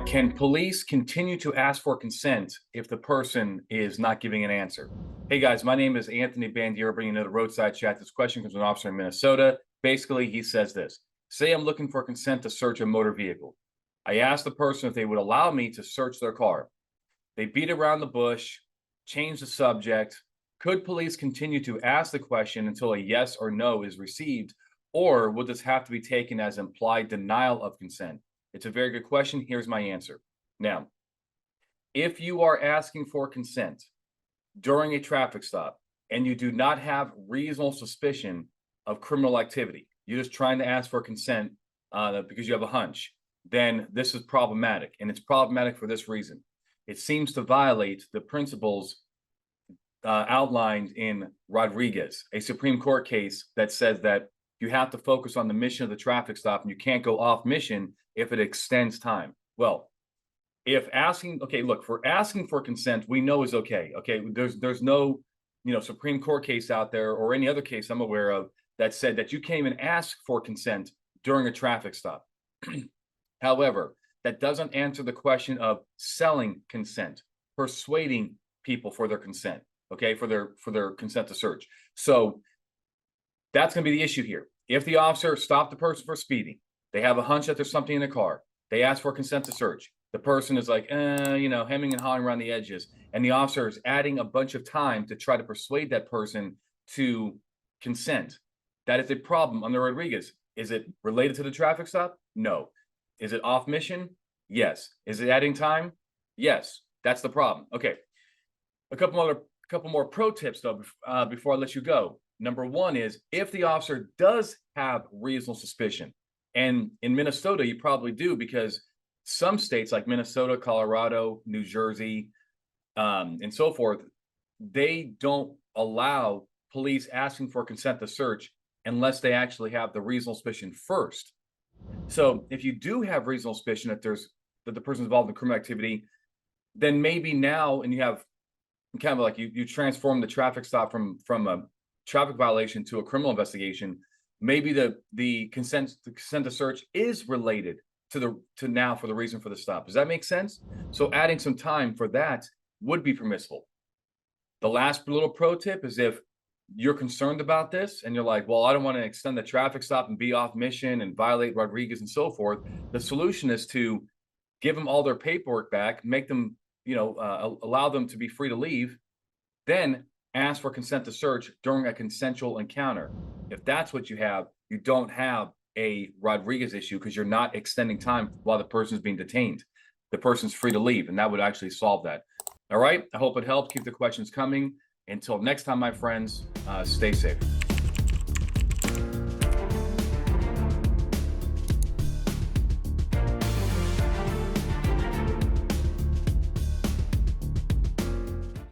right, can police continue to ask for consent if the person is not giving an answer? Hey guys, my name is Anthony Bandiero, bringing you to the Roadside Chat. This question comes from an officer in Minnesota. Basically, he says this: say I'm looking for consent to search a motor vehicle. I asked the person if they would allow me to search their car. They beat around the bush, change the subject. Could police continue to ask the question until a yes or no is received, or will this have to be taken as implied denial of consent? It's a very good question. Here's my answer. Now, if you are asking for consent during a traffic stop and you do not have reasonable suspicion of criminal activity, you're just trying to ask for consent because you have a hunch, then this is problematic. And it's problematic for this reason: it seems to violate the principles outlined in Rodriguez, a Supreme Court case that says that you have to focus on the mission of the traffic stop and you can't go off mission if it extends time. Well, if asking, okay, look, for asking for consent, we know is okay. Okay, there's no, Supreme Court case out there or any other case I'm aware of that said that you can't even ask for consent during a traffic stop. However, that doesn't answer the question of selling consent, persuading people for their consent, okay, for their consent to search. So that's going to be the issue here. If the officer stopped the person for speeding, they have a hunch that there's something in the car, they ask for consent to search. The person is like, hemming and hawing around the edges, and the officer is adding a bunch of time to try to persuade that person to consent. That is a problem under Rodriguez. Is it related to the traffic stop? No. Is it off mission? Yes. Is it adding time? Yes. That's the problem. Okay. A couple more pro tips though before I let you go. Number one is, if the officer does have reasonable suspicion, and in Minnesota you probably do, because some states like Minnesota, Colorado, New Jersey, and so forth, they don't allow police asking for consent to search unless they actually have the reasonable suspicion first. So if you do have reasonable suspicion that the person's involved in criminal activity, then maybe now, and you have kind of like you transform the traffic stop from a traffic violation to a criminal investigation. Maybe the consent to search is related to now for the reason for the stop. Does that make sense? So adding some time for that would be permissible. The last little pro tip is, if you're concerned about this and you're like, well, I don't want to extend the traffic stop and be off mission and violate Rodriguez and so forth, the solution is to give them all their paperwork back, make them, allow them to be free to leave, then ask for consent to search during a consensual encounter. If that's what you have, you don't have a Rodriguez issue, because you're not extending time while the person is being detained. The person's free to leave, and that would actually solve that. All right. I hope it helped. Keep the questions coming. Until next time, my friends, stay safe.